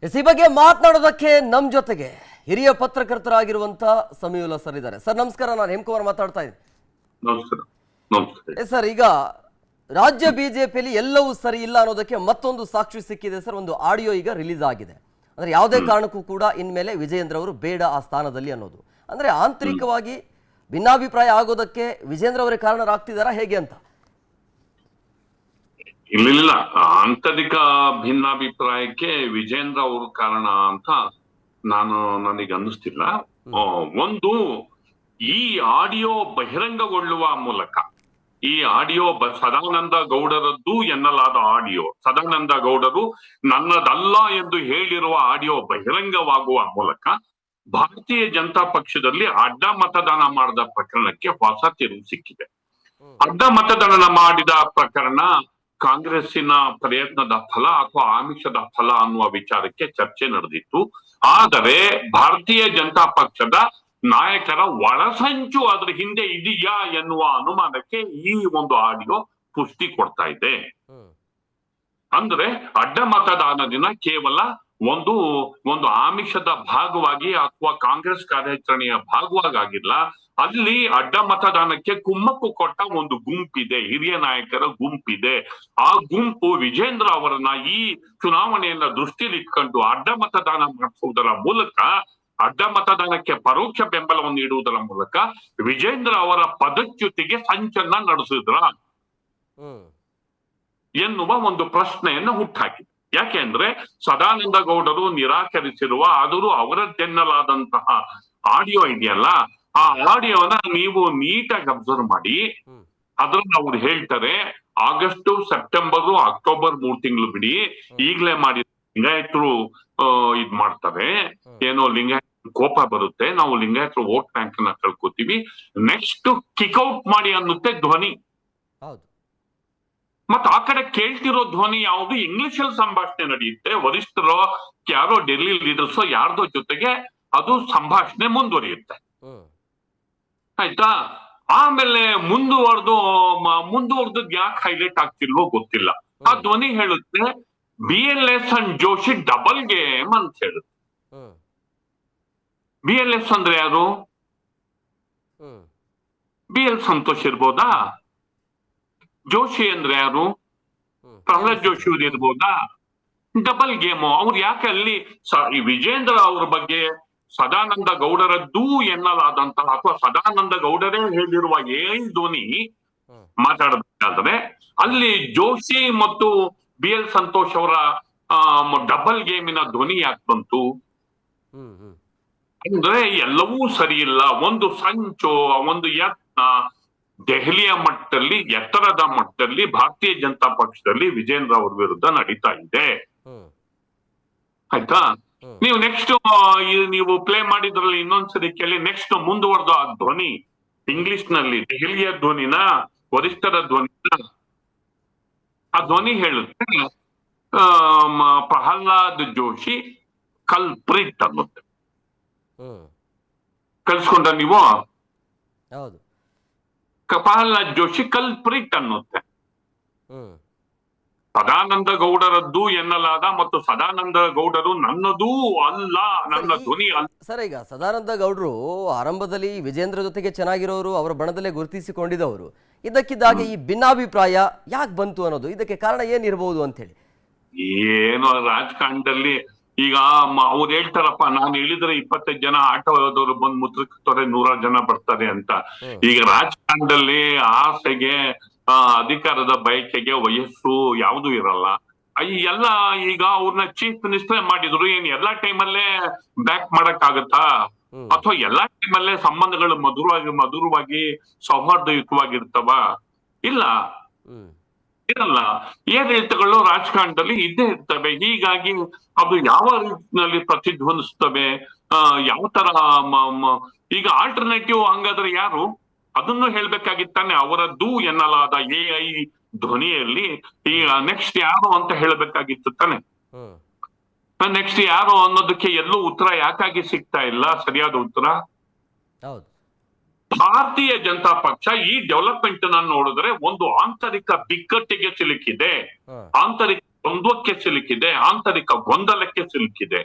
ಈ ಬಗ್ಗೆ ಮಾತನಾಡೋದಕ್ಕೆ ನಮ್ಮ ಜೊತೆಗೆ ಹಿರಿಯ ಪತ್ರಕರ್ತರಾಗಿರುವಂತ ಸಮೀವುಲ್ಲಾ ಸರ್ ಇದ್ದಾರೆ. ಸರ್ ನಮಸ್ಕಾರ, ನಾನು ಹೇಮಕುಮಾರ್ ಮಾತಾಡ್ತಾ ಇದ್ದೀನಿ. ನಮಸ್ಕಾರ. ಸರ್, ಈಗ ರಾಜ್ಯ ಬಿಜೆಪಿಯಲ್ಲಿ ಎಲ್ಲವೂ ಸರಿ ಇಲ್ಲ ಅನ್ನೋದಕ್ಕೆ ಮತ್ತೊಂದು ಸಾಕ್ಷಿ ಸಿಕ್ಕಿದೆ ಸರ್. ಒಂದು ಆಡಿಯೋ ಈಗ ರಿಲೀಸ್ ಆಗಿದೆ. ಅಂದ್ರೆ ಯಾವುದೇ ಕಾರಣಕ್ಕೂ ಕೂಡ ಇನ್ಮೇಲೆ ವಿಜಯೇಂದ್ರ ಅವರು ಬೇಡ ಆ ಸ್ಥಾನದಲ್ಲಿ ಅನ್ನೋದು. ಅಂದ್ರೆ ಆಂತರಿಕವಾಗಿ ಭಿನ್ನಾಭಿಪ್ರಾಯ ಆಗೋದಕ್ಕೆ ವಿಜೇಂದ್ರ ಅವರೇ ಕಾರಣರಾಗ್ತಿದಾರಾ ಹೇಗೆ ಅಂತ? ಇಲ್ಲ, ಆಂತರಿಕ ಭಿನ್ನಾಭಿಪ್ರಾಯಕ್ಕೆ ವಿಜೇಂದ್ರ ಅವರು ಕಾರಣ ಅಂತ ನನಗೆ ಅನ್ನಿಸ್ತಿಲ್ಲ. ಒಂದು, ಈ ಆಡಿಯೋ ಬಹಿರಂಗಗೊಳ್ಳುವ ಮೂಲಕ, ಈ ಆಡಿಯೋ ಸದಾನಂದ ಗೌಡರದ್ದು ಎನ್ನಲಾದ ಆಡಿಯೋ, ಸದಾನಂದ ಗೌಡರು ನನ್ನದಲ್ಲ ಎಂದು ಹೇಳಿರುವ ಆಡಿಯೋ ಬಹಿರಂಗವಾಗುವ ಮೂಲಕ ಭಾರತೀಯ ಜನತಾ ಪಕ್ಷದಲ್ಲಿ ಅಡ್ಡ ಮತದಾನ ಮಾಡಿದ ಪ್ರಕರಣಕ್ಕೆ ಹೊಸ ತಿರುವು ಸಿಕ್ಕಿದೆ. ಅಡ್ಡ ಮತದಾನ ಮಾಡಿದ ಪ್ರಕರಣ ಕಾಂಗ್ರೆಸ್ಸಿನ ಪ್ರಯತ್ನದ ಫಲ ಅಥವಾ ಆಮಿಷದ ಫಲ ಅನ್ನುವ ವಿಚಾರಕ್ಕೆ ಚರ್ಚೆ ನಡೆದಿತ್ತು. ಆದರೆ ಭಾರತೀಯ ಜನತಾ ಪಕ್ಷದ ನಾಯಕರ ಒಳಸಂಚು ಅದ್ರ ಹಿಂದೆ ಇದೆಯಾ ಎನ್ನುವ ಅನುಮಾನಕ್ಕೆ ಈ ಒಂದು ಆಡಿಯೋ ಪುಷ್ಟಿ ಕೊಡ್ತಾ ಇದೆ. ಅಂದ್ರೆ ಅಡ್ಡ ಮತದಾನದಿಂದ ಕೇವಲ ಒಂದು ಆಮಿಷದ ಭಾಗವಾಗಿ ಅಥವಾ ಕಾಂಗ್ರೆಸ್ ಕಾರ್ಯಾಚರಣೆಯ ಭಾಗವಾಗಿಲ್ಲ, ಅಲ್ಲಿ ಅಡ್ಡ ಮತದಾನಕ್ಕೆ ಕುಮ್ಮಕ್ಕು ಕೊಟ್ಟ ಒಂದು ಗುಂಪಿದೆ, ಹಿರಿಯ ನಾಯಕರ ಗುಂಪಿದೆ. ಆ ಗುಂಪು ವಿಜೇಂದ್ರ ಅವರನ್ನ ಈ ಚುನಾವಣೆಯನ್ನ ದೃಷ್ಟಿಯಲ್ಲಿ ಇಟ್ಕೊಂಡು ಅಡ್ಡ ಮತದಾನ ಮಾಡಿಸುವುದರ ಮೂಲಕ, ಅಡ್ಡ ಮತದಾನಕ್ಕೆ ಪರೋಕ್ಷ ಬೆಂಬಲವನ್ನು ನೀಡುವುದರ ಮೂಲಕ ವಿಜೇಂದ್ರ ಅವರ ಪದಚ್ಯುತಿಗೆ ಸಂಚನ್ನ ನಡೆಸಿದ್ರ ಎನ್ನುವ ಒಂದು ಪ್ರಶ್ನೆಯನ್ನ ಹುಟ್ಟಾಕಿದೆ. ಯಾಕೆಂದ್ರೆ ಸದಾನಂದ ಗೌಡರು ನಿರಾಕರಿಸಿರುವ, ಆದರೂ ಅವರದ್ದೆನ್ನಲಾದಂತಹ ಆಡಿಯೋ ಇದೆಯಲ್ಲ, ಆ ಆಡಿಯೋನ ನೀವು ನೀಟಾಗಿ ಅಬ್ಸರ್ವ್ ಮಾಡಿ. ಅದ್ರಲ್ಲಿ ಅವ್ರು ಹೇಳ್ತಾರೆ, ಆಗಸ್ಟ್, ಸೆಪ್ಟೆಂಬರ್, ಅಕ್ಟೋಬರ್ 3 ತಿಂಗಳು ಬಿಡಿ, ಈಗ್ಲೇ ಮಾಡಿ ಲಿಂಗಾಯತರು ಇದ್ ಮಾಡ್ತಾರೆ, ಏನೋ ಲಿಂಗಾಯತ ಕೋಪ ಬರುತ್ತೆ, ನಾವು ಲಿಂಗಾಯತರು ವೋಟ್ ಬ್ಯಾಂಕ್ ನ ಕಳ್ಕೊತೀವಿ, ನೆಕ್ಸ್ಟ್ ಕಿಕ್ಔಟ್ ಮಾಡಿ ಅನ್ನುತ್ತೆ ಧ್ವನಿ. ಮತ್ತ ಆ ಕಡೆ ಕೇಳ್ತಿರೋ ಧ್ವನಿ ಯಾವುದು? ಇಂಗ್ಲಿಷ್ ಅಲ್ಲಿ ಸಂಭಾಷಣೆ ನಡೆಯುತ್ತೆ. ವರಿಷ್ಠರೋ ಯಾರೋ ಡೆಲ್ಲಿ ಲೀಡರ್ಸೋ ಯಾರ್ದೋ ಜೊತೆಗೆ ಅದು ಸಂಭಾಷಣೆ ಮುಂದುವರಿಯುತ್ತೆ. ಆಯ್ತಾ? ಆಮೇಲೆ ಮುಂದುವರೆದು ಯಾಕೆ ಹೈಲೈಟ್ ಆಗ್ತಿಲ್ವೋ ಗೊತ್ತಿಲ್ಲ. ಆ ಧ್ವನಿ ಹೇಳುತ್ತೆ BLS and Joshi double game ಅಂತ ಹೇಳುತ್ತೆ. BLS ಅಂದ್ರೆ ಯಾರು? BL ಸಂತೋಷ್ ಇರ್ಬೋದಾ? ಜೋಶಿ ಅಂದ್ರೆ ಯಾರು? ಪ್ರಹ್ಲಾದ್ ಜೋಶಿ ಅವ್ರು ಇರ್ಬೋದಾ? Double game. ಅವ್ರು ಯಾಕೆ ಅಲ್ಲಿ ಈ ವಿಜೇಂದ್ರ ಅವ್ರ ಬಗ್ಗೆ ಸದಾನಂದ ಗೌಡರದ್ದೂ ಎನ್ನಲಾದಂತಹ ಅಥವಾ ಸದಾನಂದ ಗೌಡರೇ ಹೇಳಿರುವ ಧ್ವನಿ ಮಾತಾಡಬೇಕಾದ್ರೆ ಅಲ್ಲಿ ಜೋಶಿ ಮತ್ತು BL ಸಂತೋಷ್ ಅವರ ಡಬಲ್ ಗೇಮಿನ ಧ್ವನಿ ಯಾಕೆ ಬಂತು? ಅಂದ್ರೆ ಎಲ್ಲವೂ ಸರಿ ಇಲ್ಲ. ಒಂದು ಸಂಚು, ಒಂದು ಯತ್ನ ದೆಹಲಿಯ ಮಟ್ಟದಲ್ಲಿ, ಎತ್ತರದ ಮಟ್ಟದಲ್ಲಿ ಭಾರತೀಯ ಜನತಾ ಪಕ್ಷದಲ್ಲಿ ವಿಜೇಂದ್ರ ಅವ್ರ ವಿರುದ್ಧ ನಡೀತಾ ಇದೆ. ಆಯ್ತಾ? ನೀವು ನೆಕ್ಸ್ಟ್ ನೀವು ಪ್ಲೇ ಮಾಡಿದ್ರಲ್ಲಿ ಇನ್ನೊಂದ್ಸರಿ ಕೇಳಿ. ನೆಕ್ಸ್ಟ್ ಮುಂದುವರೆದ ಆ ಧ್ವನಿ ಇಂಗ್ಲಿಷ್ ನಲ್ಲಿ, ದೆಹಲಿಯ ಧ್ವನಿನ, ವರಿಷ್ಠರ ಧ್ವನಿನ, ಆ ಧ್ವನಿ ಹೇಳುತ್ತೆ ಪ್ರಹ್ಲಾದ್ ಜೋಶಿ ಕಲ್ಪ್ರಿಟ್ ಅನ್ನುತ್ತೆ. ಕಲ್ಸ್ಕೊಂಡ ನೀವು? ಪ್ರಹ್ಲಾದ್ ಜೋಶಿ ಕಲ್ಪ್ರಿಟ್ ಅನ್ನುತ್ತೆ. ಸದಾನಂದ ಗೌಡರದ್ದು ಎನ್ನಲಾದ ಮತ್ತು ಸದಾನಂದ ಗೌಡರು ನನ್ನದೂ ಅಲ್ಲ, ನನ್ನ ಧ್ವನಿ ಅಲ್ಲ. ಸರ್, ಈಗ ಸದಾನಂದ ಗೌಡರು ಆರಂಭದಲ್ಲಿ ವಿಜೇಂದ್ರ ಜೊತೆಗೆ ಚೆನ್ನಾಗಿರೋರು, ಅವರ ಬಣದಲ್ಲೇ ಗುರುತಿಸಿಕೊಂಡಿದ್ದವರು. ಇದಕ್ಕಿದ್ದಾಗೆ ಈ ಭಿನ್ನಾಭಿಪ್ರಾಯ ಯಾಕೆ ಬಂತು ಅನ್ನೋದು, ಇದಕ್ಕೆ ಕಾರಣ ಏನಿರಬಹುದು ಅಂತ ಹೇಳಿ? ಏನೋ ರಾಜಕಾರಣದಲ್ಲಿ ಈಗ ಅವ್ರು ಹೇಳ್ತಾರಪ್ಪ, ನಾನು ಹೇಳಿದ್ರೆ 25 ಜನ ಆಟೋದವರು ಬಂದು ಮುದ್ರಿಸ್ತಾರೆ, 100 ಜನ ಬರ್ತಾರೆ ಅಂತ. ಈಗ ರಾಜಕಾರಣದಲ್ಲಿ ಆಸೆಗೆ, ಅಧಿಕಾರದ ಬಯಕೆಗೆ ವಯಸ್ಸು ಯಾವುದು ಇರಲ್ಲ. ಎಲ್ಲ ಈಗ ಅವ್ರನ್ನ ಚೀಫ್ ಮಿನಿಸ್ಟರ್ ಮಾಡಿದ್ರು, ಏನ್ ಎಲ್ಲಾ ಟೈಮಲ್ಲೇ ಬ್ಯಾಕ್ ಮಾಡಕ್ ಆಗತ್ತಾ? ಅಥವಾ ಎಲ್ಲಾ ಟೈಮಲ್ಲೇ ಸಂಬಂಧಗಳು ಮಧುರವಾಗಿ ಸೌಹಾರ್ದಯುತವಾಗಿರ್ತಾವ? ಇರಲ್ಲ. ಏರಿಳಿತಗಳು ರಾಜಕಾರಣದಲ್ಲಿ ಇದ್ದೇ ಇರ್ತವೆ. ಹೀಗಾಗಿ ಅದು ಯಾವ ರೀತಿಯಲ್ಲಿ ಪ್ರತಿಧ್ವನಿಸ್ತವೆ, ಯಾವ ತರ ಈಗ ಆಲ್ಟರ್ನೇಟಿವ್ ಹಂಗಾದ್ರೆ ಯಾರು? ಅದನ್ನು ಹೇಳ್ಬೇಕಾಗಿತ್ತಾನೆ. ಅವರದ್ದು ಎನ್ನಲಾದ AI ಧ್ವನಿಯಲ್ಲಿ ಈಗ ನೆಕ್ಸ್ಟ್ ಯಾರು ಅಂತ ಹೇಳ್ಬೇಕಾಗಿತ್ತು ತಾನೆ. ನೆಕ್ಸ್ಟ್ ಯಾರು ಅನ್ನೋದಕ್ಕೆ ಎಲ್ಲೂ ಉತ್ತರ ಯಾಕಾಗಿ ಸಿಗ್ತಾ ಇಲ್ಲ, ಸರಿಯಾದ ಉತ್ತರ? ಭಾರತೀಯ ಜನತಾ ಪಕ್ಷ ಈ ಡೆವಲಪ್ಮೆಂಟ್ ನೋಡಿದ್ರೆ ಒಂದು ಆಂತರಿಕ ಬಿಕ್ಕಟ್ಟಿಗೆ ಸಿಲುಕಿದೆ. ಆಂತರಿಕ ದ್ವಂದ್ವಕ್ಕೆ ಸಿಲುಕಿದೆ, ಆಂತರಿಕ ಗೊಂದಲಕ್ಕೆ ಸಿಲುಕಿದೆ.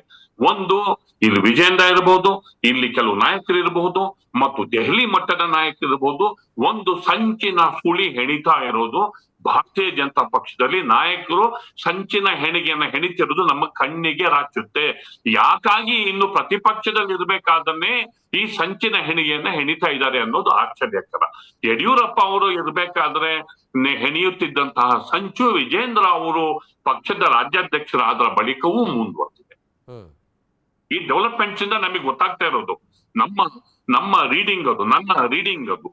ಒಂದು, ಇಲ್ಲಿ ವಿಜೇಂದ್ರ ಇರಬಹುದು, ಇಲ್ಲಿ ಕೆಲವು ನಾಯಕರು ಇರಬಹುದು, ಮತ್ತು ದೆಹಲಿ ಮಟ್ಟದ ನಾಯಕರು ಇರಬಹುದು. ಒಂದು ಸಂಚಿನ ಸುಳಿ ಹೆಣಿತಾ ಇರೋದು ಭಾರತೀಯ ಜನತಾ ಪಕ್ಷದಲ್ಲಿ. ನಾಯಕರು ಸಂಚಿನ ಹೆಣಿಗೆಯನ್ನ ಹೆಣಿತಿರೋದು ನಮ್ಮ ಕಣ್ಣಿಗೆ ರಾಚುತ್ತೆ. ಯಾಕಾಗಿ ಇನ್ನು ಪ್ರತಿಪಕ್ಷದಲ್ಲಿ ಇರ್ಬೇಕಾದನ್ನೇ ಈ ಸಂಚಿನ ಹೆಣಿಗೆಯನ್ನ ಹೆಣಿತಾ ಇದ್ದಾರೆ ಅನ್ನೋದು ಆಶ್ಚರ್ಯಕರ. ಯಡಿಯೂರಪ್ಪ ಅವರು ಇರ್ಬೇಕಾದ್ರೆ ಹೆಣಿಯುತ್ತಿದ್ದಂತಹ ಸಂಚು ವಿಜೇಂದ್ರ ಅವರು ಪಕ್ಷದ ರಾಜ್ಯಾಧ್ಯಕ್ಷರಾದ ಬಳಿಕವೂ ಮುಂದುವರೆದಿದೆ. ಈ ಡೆವಲಪ್ಮೆಂಟ್ಸ್ ಇಂದ ನಮಗೆ ಗೊತ್ತಾಗ್ತಾ ಇರೋದು, ನಮ್ಮ ರೀಡಿಂಗ್ ಅದು, ನನ್ನ ರೀಡಿಂಗ್ ಅದು.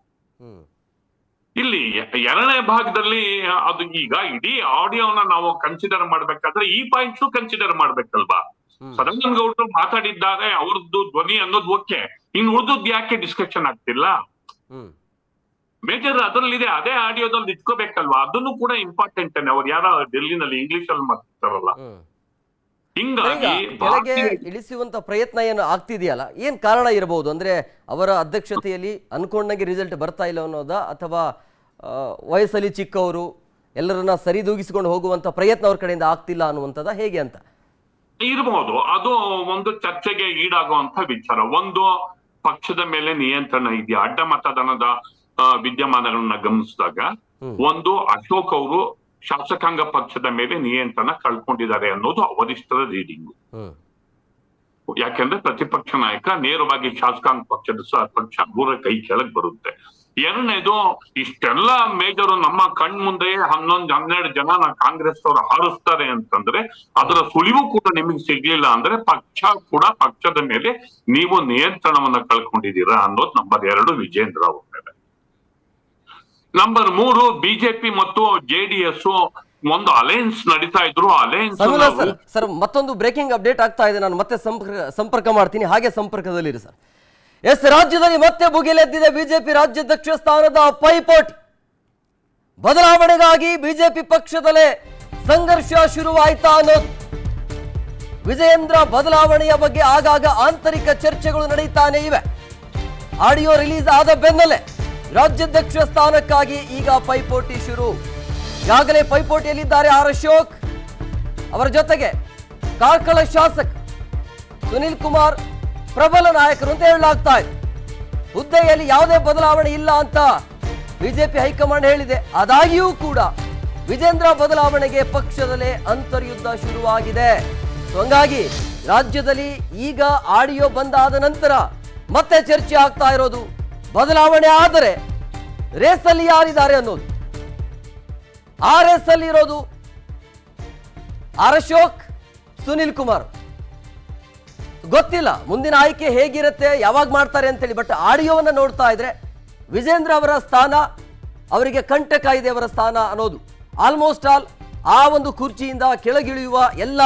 ಇಲ್ಲಿ ಎರಡನೇ ಭಾಗದಲ್ಲಿ ಅದು ಈಗ ಇಡೀ ಆಡಿಯೋನ ನಾವು ಕನ್ಸಿಡರ್ ಮಾಡ್ಬೇಕಾದ್ರೆ ಈ ಪಾಯಿಂಟ್ಸ್ ಕನ್ಸಿಡರ್ ಮಾಡ್ಬೇಕಲ್ವಾ? ಸದಾನಂದ ಗೌಡರು ಮಾತಾಡಿದ್ದಾರೆ, ಅವ್ರದ್ದು ಧ್ವನಿ ಅನ್ನೋದು ಓಕೆ, ಇನ್ನು ಉಳಿದದ್ದು ಯಾಕೆ ಡಿಸ್ಕಷನ್ ಆಗ್ತಿಲ್ಲ? ಮೇಜರ್ ಅದರಲ್ಲಿದೆ, ಅದೇ ಆಡಿಯೋದಲ್ಲಿ ಇಟ್ಕೋಬೇಕಲ್ವಾ? ಅದನ್ನು ಕೂಡ ಇಂಪಾರ್ಟೆಂಟ್. ಅವ್ರು ಯಾರ ಡೆಲ್ಲಿನಲ್ಲಿ ಇಂಗ್ಲಿಷ್ ಅಲ್ಲಿ ಮಾತಾಡ್ತಾರಲ್ಲ, ಹಿಂಗಾಗಿ ಕೆಳಗೆ ಇಳಿಸುವಂತ ಪ್ರಯತ್ನ ಏನು ಆಗ್ತಿದೆಯಲ್ಲ, ಏನ್ ಕಾರಣ ಇರಬಹುದು? ಅಂದ್ರೆ ಅವರ ಅಧ್ಯಕ್ಷತೆಯಲ್ಲಿ ಅನ್ಕೊಂಡಂಗೆ ರಿಸಲ್ಟ್ ಬರ್ತಾ ಇಲ್ಲ ಅನ್ನೋದಾ, ಅಥವಾ ವಯಸ್ಸಲ್ಲಿ ಚಿಕ್ಕವರು ಎಲ್ಲರನ್ನ ಸರಿದೂಗಿಸಿಕೊಂಡು ಹೋಗುವಂತ ಪ್ರಯತ್ನ ಅವ್ರ ಕಡೆಯಿಂದ ಆಗ್ತಿಲ್ಲ ಅನ್ನುವಂಥದ್ದು ಹೇಗೆ ಅಂತ ಇರಬಹುದು. ಅದು ಒಂದು ಚರ್ಚೆಗೆ ಈಡಾಗುವಂತ ವಿಚಾರ. ಒಂದು, ಪಕ್ಷದ ಮೇಲೆ ನಿಯಂತ್ರಣ ಇದೆಯಾ ಅಡ್ಡ ಮತದಾನದ ವಿದ್ಯಮಾನಗಳನ್ನ ಗಮನಿಸಿದಾಗ. ಒಂದು, ಅಶೋಕ್ ಅವರು ಶಾಸಕಾಂಗ ಪಕ್ಷದ ಮೇಲೆ ನಿಯಂತ್ರಣ ಕಳ್ಕೊಂಡಿದ್ದಾರೆ ಅನ್ನೋದು ವರಿಷ್ಠರ ರೀಡಿಂಗ್. ಯಾಕೆಂದ್ರೆ ಪ್ರತಿಪಕ್ಷ ನಾಯಕ ನೇರವಾಗಿ ಶಾಸಕಾಂಗ ಪಕ್ಷ ಅವರ ಕೈ ಕೆಳಗೆ ಬರುತ್ತೆ. ಎರಡನೇದು, ಇಷ್ಟೆಲ್ಲ ಮೇಜರು ನಮ್ಮ ಕಣ್ ಮುಂದೆ 11-12 ಜನ ಕಾಂಗ್ರೆಸ್ ಅವರು ಹಾರಿಸ್ತಾರೆ ಅಂತಂದ್ರೆ ಅದರ ಸುಳಿವು ಕೂಡ ನಿಮಗೆ ಸಿಗ್ಲಿಲ್ಲ ಅಂದ್ರೆ ಪಕ್ಷದ ಮೇಲೆ ನೀವು ನಿಯಂತ್ರಣವನ್ನ ಕಳ್ಕೊಂಡಿದ್ದೀರಾ ಅನ್ನೋದು ನಂಬರ್ 2 ವಿಜೇಂದ್ರ ಅವ್ರ ಮೇಲೆ. ನಂಬರ್ 3, ಬಿಜೆಪಿ ಮತ್ತು ಜೆಡಿಎಸ್ ಒಂದು ಅಲಯನ್ಸ್ ನಡೀತಾ ಇದ್ರು. ಅಲಯನ್ಸ್ ಸರ್ ಮತ್ತೊಂದು ಬ್ರೇಕಿಂಗ್ ಅಪ್ಡೇಟ್ ಆಗ್ತಾ ಇದೆ, ನಾನು ಮತ್ತೆ ಸಂಪರ್ಕ ಮಾಡ್ತೀನಿ, ಹಾಗೆ ಸಂಪರ್ಕದಲ್ಲಿರಿ ಸರ್. ರಾಜ್ಯದಲ್ಲಿ ಮತ್ತೆ ಭುಗಿಲೆದ್ದಿದೆ ಬಿಜೆಪಿ ರಾಜ್ಯಾಧ್ಯಕ್ಷ ಸ್ಥಾನದ ಪೈಪೋಟಿ. ಬದಲಾವಣೆಗಾಗಿ ಬಿಜೆಪಿ ಪಕ್ಷದಲ್ಲೇ ಸಂಘರ್ಷ ಶುರುವಾಯ್ತಾ ಅನ್ನೋದು. ವಿಜಯೇಂದ್ರ ಬದಲಾವಣೆಯ ಬಗ್ಗೆ ಆಗಾಗ ಆಂತರಿಕ ಚರ್ಚೆಗಳು ನಡೀತಾನೆ ಇವೆ. ಆಡಿಯೋ ರಿಲೀಸ್ ಆದ ಬೆನ್ನಲ್ಲೇ ರಾಜ್ಯಾಧ್ಯಕ್ಷ ಸ್ಥಾನಕ್ಕಾಗಿ ಈಗ ಪೈಪೋಟಿ ಶುರು. ಈಗಾಗಲೇ ಪೈಪೋಟಿಯಲ್ಲಿದ್ದಾರೆ ಆರ್ ಅಶೋಕ್, ಅವರ ಜೊತೆಗೆ ಕಾರ್ಕಳ ಶಾಸಕ ಸುನಿಲ್ ಕುಮಾರ್ ಪ್ರಬಲ ನಾಯಕರು ಅಂತ ಹೇಳಲಾಗ್ತಾ ಇದೆ. ಹುದ್ದೆಯಲ್ಲಿ ಯಾವುದೇ ಬದಲಾವಣೆ ಇಲ್ಲ ಅಂತ ಬಿಜೆಪಿ ಹೈಕಮಾಂಡ್ ಹೇಳಿದೆ. ಆದಾಗ್ಯೂ ಕೂಡ ವಿಜೇಂದ್ರ ಬದಲಾವಣೆಗೆ ಪಕ್ಷದಲ್ಲೇ ಅಂತರ್ಯುದ್ಧ ಶುರುವಾಗಿದೆ. ಹಂಗಾಗಿ ರಾಜ್ಯದಲ್ಲಿ ಈಗ ಆಡಿಯೋ ಬಂದಾದ ನಂತರ ಮತ್ತೆ ಚರ್ಚೆ ಆಗ್ತಾ ಇರೋದು, ಬದಲಾವಣೆ ಆದರೆ ರೇಸಲ್ಲಿ ಯಾರಿದ್ದಾರೆ ಅನ್ನೋದು. ಆ ರೇಸಲ್ಲಿ ಇರೋದು ಆರ್ ಅಶೋಕ್, ಸುನಿಲ್ ಕುಮಾರ್. ಗೊತ್ತಿಲ್ಲ ಮುಂದಿನ ಆಯ್ಕೆ ಹೇಗಿರುತ್ತೆ, ಯಾವಾಗ ಮಾಡ್ತಾರೆ ಅಂತೇಳಿ. ಬಟ್ ಆಡಿಯೋವನ್ನ ನೋಡ್ತಾ ಇದ್ರೆ ವಿಜೇಂದ್ರ ಅವರ ಸ್ಥಾನ ಅವರಿಗೆ ಕಂಟಕ ಇದೆ, ಅವರ ಸ್ಥಾನ ಅನ್ನೋದು ಆಲ್ಮೋಸ್ಟ್ ಆಲ್ ಆ ಒಂದು ಕುರ್ಚಿಯಿಂದ ಕೆಳಗಿಳಿಯುವ ಎಲ್ಲ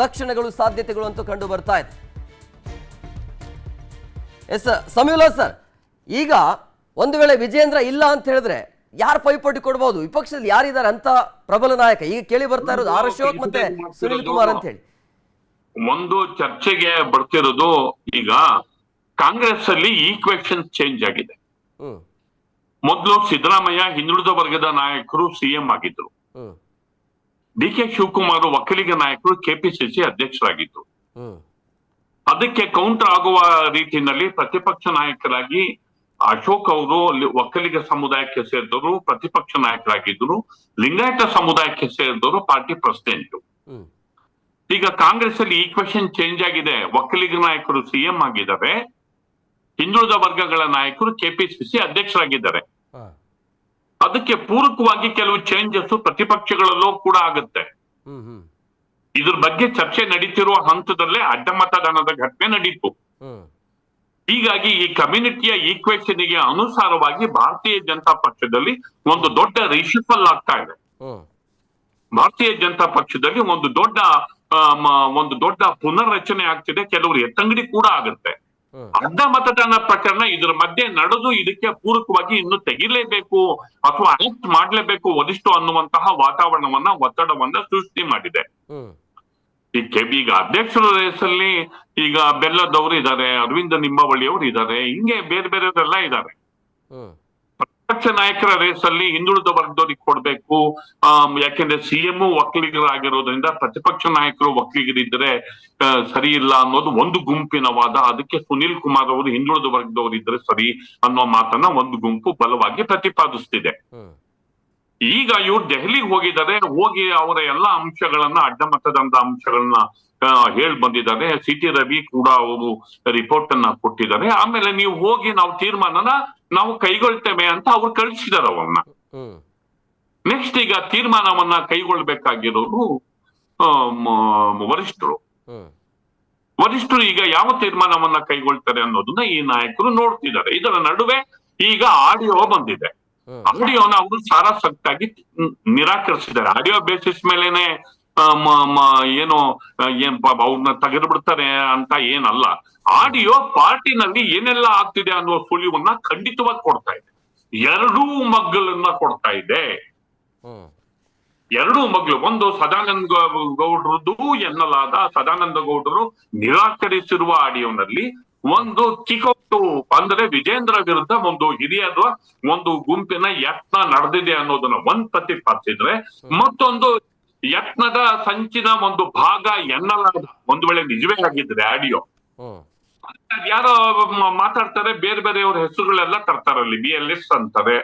ಲಕ್ಷಣಗಳು, ಸಾಧ್ಯತೆಗಳು ಅಂತೂ ಕಂಡು ಬರ್ತಾ ಇದೆ. ಎಸ್ ಸಮೀಲಾ ಸರ್, ಈಗ ಒಂದು ವೇಳೆ ವಿಜೇಂದ್ರ ಇಲ್ಲ ಅಂತ ಹೇಳಿದ್ರೆ ಯಾರು ಪೈಪೋಟಿ ಕೊಡಬಹುದು? ವಿಪಕ್ಷದಲ್ಲಿ ಯಾರಿದ್ದಾರೆ ಅಂತ ಪ್ರಬಲ ನಾಯಕ? ಈಗ ಕೇಳಿ ಬರ್ತಾ ಇರೋದು ಆರ್ ಅಶೋಕ್ ಮತ್ತೆ ಸುನಿಲ್ ಕುಮಾರ್ ಅಂತ ಹೇಳಿ. ಒಂದು ಚರ್ಚೆಗೆ ಬರ್ತಿರೋದು, ಈಗ ಕಾಂಗ್ರೆಸ್ ಅಲ್ಲಿ ಈಕ್ವೇಷನ್ ಚೇಂಜ್ ಆಗಿದೆ. ಮೊದಲು ಸಿದ್ದರಾಮಯ್ಯ ಹಿಂದುಳಿದ ವರ್ಗದ ನಾಯಕರು ಸಿಎಂ ಆಗಿದ್ರು. ಡಿ ಕೆ ಶಿವಕುಮಾರ್ ಒಕ್ಕಲಿಗ ನಾಯಕರು ಕೆಪಿಸಿಸಿ ಅಧ್ಯಕ್ಷರಾಗಿದ್ರು. ಅದಕ್ಕೆ ಕೌಂಟರ್ ಆಗುವ ರೀತಿಯಲ್ಲಿ ಪ್ರತಿಪಕ್ಷ ನಾಯಕರಾಗಿ ಅಶೋಕ್ ಅವರು ಒಕ್ಕಲಿಗ ಸಮುದಾಯಕ್ಕೆ ಸೇರಿದವರು ಪ್ರತಿಪಕ್ಷ ನಾಯಕರಾಗಿದ್ರು. ಲಿಂಗಾಯತ ಸಮುದಾಯಕ್ಕೆ ಸೇರಿದವರು ಪಾರ್ಟಿ ಪ್ರೆಸಿಡೆಂಟ್. ಈಗ ಕಾಂಗ್ರೆಸ್ ಅಲ್ಲಿ ಈಕ್ವೇಷನ್ ಚೇಂಜ್ ಆಗಿದೆ. ಒಕ್ಕಲಿಗ ನಾಯಕರು ಸಿಎಂ ಆಗಿದ್ದಾರೆ, ಹಿಂದುಳಿದ ವರ್ಗಗಳ ನಾಯಕರು ಕೆಪಿಸಿಸಿ ಅಧ್ಯಕ್ಷರಾಗಿದ್ದಾರೆ. ಅದಕ್ಕೆ ಪೂರಕವಾಗಿ ಕೆಲವು ಚೇಂಜಸ್ ಪ್ರತಿಪಕ್ಷಗಳಲ್ಲೂ ಕೂಡ ಆಗುತ್ತೆ. ಇದ್ರ ಬಗ್ಗೆ ಚರ್ಚೆ ನಡೀತಿರುವ ಹಂತದಲ್ಲೇ ಅಡ್ಡ ಮತದಾನದ ಘಟನೆ ನಡೀತು. ಹೀಗಾಗಿ ಈ ಕಮ್ಯುನಿಟಿಯ ಈಕ್ವೇಷನ್ ಗೆ ಅನುಸಾರವಾಗಿ ಭಾರತೀಯ ಜನತಾ ಪಕ್ಷದಲ್ಲಿ ಒಂದು ದೊಡ್ಡ ರಿಶಫಲ್ ಆಗ್ತಾ ಇದೆ. ಭಾರತೀಯ ಜನತಾ ಪಕ್ಷದಲ್ಲಿ ಒಂದು ದೊಡ್ಡ ಪುನರ್ರಚನೆ ಆಗ್ತಿದೆ. ಕೆಲವರು ಎತ್ತಂಗಡಿ ಕೂಡ ಆಗುತ್ತೆ. ಅಡ್ಡ ಮತದಾನ ಪ್ರಕರಣ ಇದ್ರ ಮಧ್ಯೆ ನಡೆದು ಇದಕ್ಕೆ ಪೂರಕವಾಗಿ ಇನ್ನು ತೆಗಿಲೇಬೇಕು ಅಥವಾ ಆಕ್ಟ್ ಮಾಡ್ಲೇಬೇಕು ವರಿಷ್ಠ ಅನ್ನುವಂತಹ ವಾತಾವರಣವನ್ನ, ಒತ್ತಡವನ್ನ ಸೃಷ್ಟಿ ಮಾಡಿದೆ. ಈಗ ಅಧ್ಯಕ್ಷರ ರೇಸಲ್ಲಿ ಈಗ ಬೆಲ್ಲದವರು ಇದ್ದಾರೆ, ಅರವಿಂದ ನಿಂಬಾವಳಿ ಅವರು ಇದ್ದಾರೆ, ಹಿಂಗೆ ಬೇರೆ ಬೇರೆಯವರೆಲ್ಲ ಇದ್ದಾರೆ. ಪ್ರತಿಪಕ್ಷ ನಾಯಕರ ರೇಸಲ್ಲಿ ಹಿಂದುಳಿದ ವರ್ಗದವ್ರಿಗೆ ಕೊಡ್ಬೇಕು. ಯಾಕೆಂದ್ರೆ ಸಿಎಂ ಒಕ್ಕಲಿಗರಾಗಿರೋದ್ರಿಂದ ಪ್ರತಿಪಕ್ಷ ನಾಯಕರು ಒಕ್ಕಲಿಗರಿದ್ರೆ ಸರಿ ಇಲ್ಲ ಅನ್ನೋದು ಒಂದು ಗುಂಪಿನ ವಾದ. ಅದಕ್ಕೆ ಸುನಿಲ್ ಕುಮಾರ್ ಅವರು ಹಿಂದುಳಿದ ವರ್ಗದವರು ಇದ್ರೆ ಸರಿ ಅನ್ನೋ ಮಾತನ್ನ ಒಂದು ಗುಂಪು ಬಲವಾಗಿ ಪ್ರತಿಪಾದಿಸ್ತಿದೆ. ಈಗ ಇವ್ರು ದೆಹಲಿಗೆ ಹೋಗಿದ್ದಾರೆ, ಹೋಗಿ ಅವರ ಎಲ್ಲಾ ಅಂಶಗಳನ್ನ ಅಡ್ಡಮತದಂತ ಅಂಶಗಳನ್ನ ಹೇಳ್ ಬಂದಿದ್ದಾರೆ. ಸಿ ಟಿ ರವಿ ಕೂಡ ಅವರು ರಿಪೋರ್ಟ್ ಅನ್ನ ಕೊಟ್ಟಿದ್ದಾರೆ. ಆಮೇಲೆ ನೀವು ಹೋಗಿ ನಾವು ತೀರ್ಮಾನನ ನಾವು ಕೈಗೊಳ್ತೇವೆ ಅಂತ ಅವ್ರು ಕಳಿಸಿದಾರೆ ಅವನ್ನ. ನೆಕ್ಸ್ಟ್ ಈಗ ತೀರ್ಮಾನವನ್ನ ಕೈಗೊಳ್ಬೇಕಾಗಿರೋರು ವರಿಷ್ಠರು ಈಗ ಯಾವ ತೀರ್ಮಾನವನ್ನ ಕೈಗೊಳ್ತಾರೆ ಅನ್ನೋದನ್ನ ಈ ನಾಯಕರು ನೋಡ್ತಿದ್ದಾರೆ. ಇದರ ನಡುವೆ ಈಗ ಆಡಿಯೋ ಬಂದಿದೆ. ಆಡಿಯೋನ ಅವರು ಸಾರಾಸಕ್ತಾಗಿ ನಿರಾಕರಿಸಿದ್ದಾರೆ. ಆಡಿಯೋ ಬೇಸಿಸ್ ಮೇಲೆನೆ ಏನು ಅವ್ರನ್ನ ತೆಗೆದು ಬಿಡ್ತಾರೆ ಅಂತ ಏನಲ್ಲ. ಆಡಿಯೋ ಪಾರ್ಟಿನಲ್ಲಿ ಏನೆಲ್ಲ ಆಗ್ತಿದೆ ಅನ್ನುವ ಸುಳಿವನ್ನ ಖಂಡಿತವಾಗಿ ಕೊಡ್ತಾ ಇದೆ. ಎರಡೂ ಮಗ್ಗಲನ್ನ ಕೊಡ್ತಾ ಇದೆ. ಎರಡೂ ಮಗ್ಲು, ಒಂದು ಸದಾನಂದ ಗೌಡ್ರದ್ದು ಎನ್ನಲಾದ ಸದಾನಂದ ಗೌಡರು ನಿರಾಕರಿಸಿರುವ ಆಡಿಯೋನಲ್ಲಿ ಒಂದು ಕಿಕೌಟು ಅಂದ್ರೆ ವಿಜೇಂದ್ರ ವಿರುದ್ಧ ಒಂದು ಹಿರಿಯರ ಒಂದು ಗುಂಪಿನ ಯತ್ನ ನಡೆದಿದೆ ಅನ್ನೋದನ್ನ ಪ್ರತಿಪಾದಿಸಿದ್ರೆ, ಮತ್ತೊಂದು ಯತ್ನದ ಸಂಚಿನ ಒಂದು ಭಾಗ ಎನ್ನಲಾದ, ಒಂದು ವೇಳೆ ನಿಜವೇ ಆಗಿದ್ರೆ ಆಡಿಯೋ ಯಾರೋ ಮಾತಾಡ್ತಾರೆ, ಬೇರೆ ಬೇರೆಯವ್ರ ಹೆಸರುಗಳೆಲ್ಲ ತರ್ತಾರಲ್ಲಿ, BLS ಅಂತಾರೆ.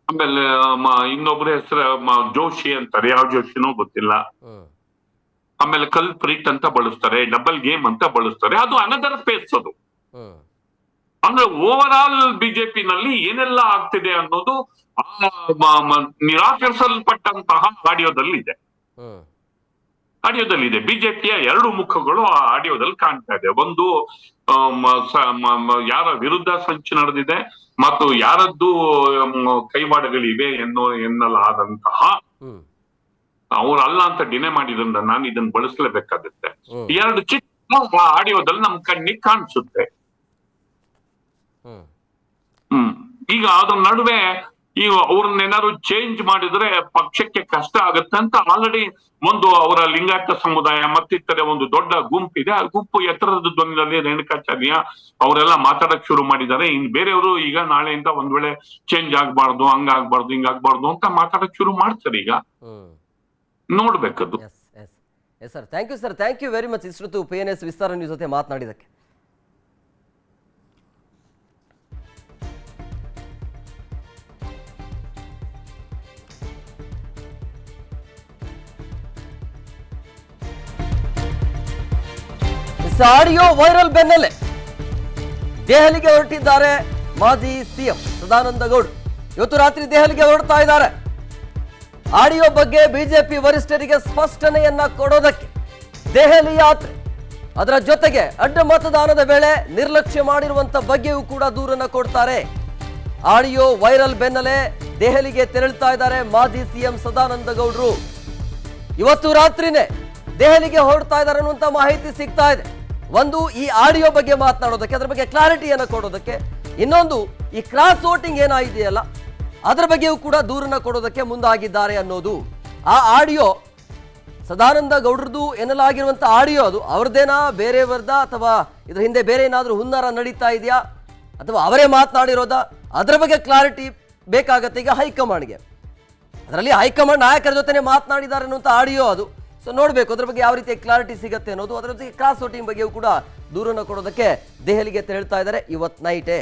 ಆಮೇಲೆ ಇನ್ನೊಬ್ರ ಹೆಸರು ಜೋಶಿ ಅಂತಾರೆ, ಯಾವ ಜೋಶಿನೂ ಗೊತ್ತಿಲ್ಲ. ಆಮೇಲೆ ಕಲ್ಪ್ರೀಟ್ ಅಂತ ಬಳಸ್ತಾರೆ, ಡಬಲ್ ಗೇಮ್ ಅಂತ ಬಳಸ್ತಾರೆ. ಅದು ಅನದರ್ ಫೇಸ್. ಅದು ಅಂದ್ರೆ ಓವರ್ ಆಲ್ ಬಿಜೆಪಿನಲ್ಲಿ ಏನೆಲ್ಲ ಆಗ್ತಿದೆ ಅನ್ನೋದು ನಿರಾಕರಿಸಲ್ಪಟ್ಟಂತಹ ಆಡಿಯೋದಲ್ಲಿದೆ. ಬಿಜೆಪಿಯ ಎರಡು ಮುಖಗಳು ಆ ಆಡಿಯೋದಲ್ಲಿ ಕಾಣ್ತಾ ಇದೆ. ಒಂದು ಯಾರ ವಿರುದ್ಧ ಸಂಚು ನಡೆದಿದೆ ಮತ್ತು ಯಾರದ್ದು ಕೈವಾಡಗಳಿವೆ ಎನ್ನಲಾದಂತಹ, ಅವ್ರಲ್ಲ ಅಂತ ಡಿನೇ ಮಾಡಿದ್ರಿಂದ ನಾನು ಇದನ್ನ ಬಳಸಲೇಬೇಕಾಗುತ್ತೆ. ಎರಡು ಚಿತ್ರ ಆಡಿಯೋದಲ್ಲಿ ನಮ್ ಕಣ್ಣಿಗೆ ಕಾಣಿಸುತ್ತೆ. ಈಗ ಅದ್ರ ನಡುವೆ ಈಗ ಅವ್ರನ್ನೇನಾದ್ರು ಚೇಂಜ್ ಮಾಡಿದ್ರೆ ಪಕ್ಷಕ್ಕೆ ಕಷ್ಟ ಆಗುತ್ತೆ ಅಂತ ಆಲ್ರೆಡಿ ಒಂದು ಅವರ ಲಿಂಗಾಯತ ಸಮುದಾಯ ಮತ್ತಿತರೆ ಒಂದು ದೊಡ್ಡ ಗುಂಪಿದೆ. ಆ ಗುಂಪು ಎತ್ತರದ ಧ್ವನಿಯಲ್ಲಿ ರೇಣುಕಾಚಾರ್ಯ ಅವರೆಲ್ಲ ಮಾತಾಡಕ್ ಶುರು ಮಾಡಿದ್ದಾರೆ. ಇನ್ ಬೇರೆಯವರು ಈಗ ನಾಳೆಯಿಂದ ಒಂದ್ ವೇಳೆ ಚೇಂಜ್ ಆಗ್ಬಾರ್ದು, ಹಂಗಾಗ್ಬಾರ್ದು, ಹಿಂಗಾಗ್ಬಾರ್ದು ಅಂತ ಮಾತಾಡಕ್ ಶುರು ಮಾಡ್ತಾರೆ. ಈಗ ನೋಡ್ಬೇಕದು. Sir, thank you sir, thank you very much. ಇಷ್ಟೊತ್ತು PNS ವಿಸ್ತಾರ ನ್ಯೂಸ್ ಜೊತೆ ಮಾತನಾಡಿದಕ್ಕೆ. ಆಡಿಯೋ ವೈರಲ್ ಬೆನ್ನಲ್ಲೇ ದೆಹಲಿಗೆ ಹೊರಟಿದ್ದಾರೆ ಮಾಜಿ CM ಸದಾನಂದ ಗೌಡ. ಇವತ್ತು ರಾತ್ರಿ ದೆಹಲಿಗೆ ಹೊರಡ್ತಾ ಇದ್ದಾರೆ. ಆಡಿಯೋ ಬಗ್ಗೆ ಬಿಜೆಪಿ ವರಿಷ್ಠರಿಗೆ ಸ್ಪಷ್ಟನೆಯನ್ನ ಕೊಡೋದಕ್ಕೆ ದೆಹಲಿ ಯಾತ್ರೆ, ಅದರ ಜೊತೆಗೆ ಅಡ್ಡ ಮತದಾನದ ವೇಳೆ ನಿರ್ಲಕ್ಷ್ಯ ಮಾಡಿರುವಂತ ಬಗ್ಗೆಯೂ ಕೂಡ ದೂರನ್ನ ಕೊಡ್ತಾರೆ. ಆಡಿಯೋ ವೈರಲ್ ಬೆನ್ನಲ್ಲೇ ದೆಹಲಿಗೆ ತೆರಳುತ್ತಾ ಇದ್ದಾರೆ ಮಾಜಿ CM ಸದಾನಂದ ಗೌಡರು. ಇವತ್ತು ರಾತ್ರಿನೇ ದೆಹಲಿಗೆ ಹೊರಡ್ತಾ ಇದ್ದಾರೆ ಅನ್ನುವಂತ ಮಾಹಿತಿ ಸಿಗ್ತಾ ಇದೆ. ಒಂದು, ಈ ಆಡಿಯೋ ಬಗ್ಗೆ ಮಾತನಾಡೋದಕ್ಕೆ, ಅದರ ಬಗ್ಗೆ ಕ್ಲಾರಿಟಿಯನ್ನು ಕೊಡೋದಕ್ಕೆ. ಇನ್ನೊಂದು, ಈ ಕ್ರಾಸ್ ವೋಟಿಂಗ್ ಏನಾಗಿದೆಯಲ್ಲ ಅದರ ಬಗ್ಗೆಯೂ ಕೂಡ ದೂರನ್ನ ಕೊಡೋದಕ್ಕೆ ಮುಂದಾಗಿದ್ದಾರೆ ಅನ್ನೋದು. ಆ ಆಡಿಯೋ ಸದಾನಂದ ಗೌಡ್ರದ್ದು ಎನ್ನಲಾಗಿರುವಂತ ಆಡಿಯೋ, ಅದು ಅವ್ರದ್ದೇನಾ, ಬೇರೆಯವರ್ದ, ಅಥವಾ ಇದ್ರ ಹಿಂದೆ ಬೇರೆ ಏನಾದ್ರೂ ಹುನ್ನಾರ ನಡೀತಾ ಇದೆಯಾ, ಅಥವಾ ಅವರೇ ಮಾತನಾಡಿರೋದಾ, ಅದರ ಬಗ್ಗೆ ಕ್ಲಾರಿಟಿ ಬೇಕಾಗತ್ತೆ ಈಗ ಹೈಕಮಾಂಡ್ಗೆ. ಅದರಲ್ಲಿ ಹೈಕಮಾಂಡ್ ನಾಯಕರ ಜೊತೆನೆ ಮಾತನಾಡಿದ್ದಾರೆ ಅನ್ನುವಂಥ ಆಡಿಯೋ ಅದು. ಸೊ ನೋಡಬೇಕು ಅದ್ರ ಬಗ್ಗೆ ಯಾವ ರೀತಿಯ ಕ್ಲಾರಿಟಿ ಸಿಗುತ್ತೆ ಅನ್ನೋದು. ಅದರ ಜೊತೆಗೆ ಕ್ರಾಸ್ ವೋಟಿಂಗ್ ಬಗ್ಗೆಯೂ ಕೂಡ ದೂರನ್ನು ಕೊಡೋದಕ್ಕೆ ದೆಹಲಿಗೆ ತೆರಳ್ತಾ ಇದ್ದಾರೆ ಇವತ್ತು ನೈಟೇ.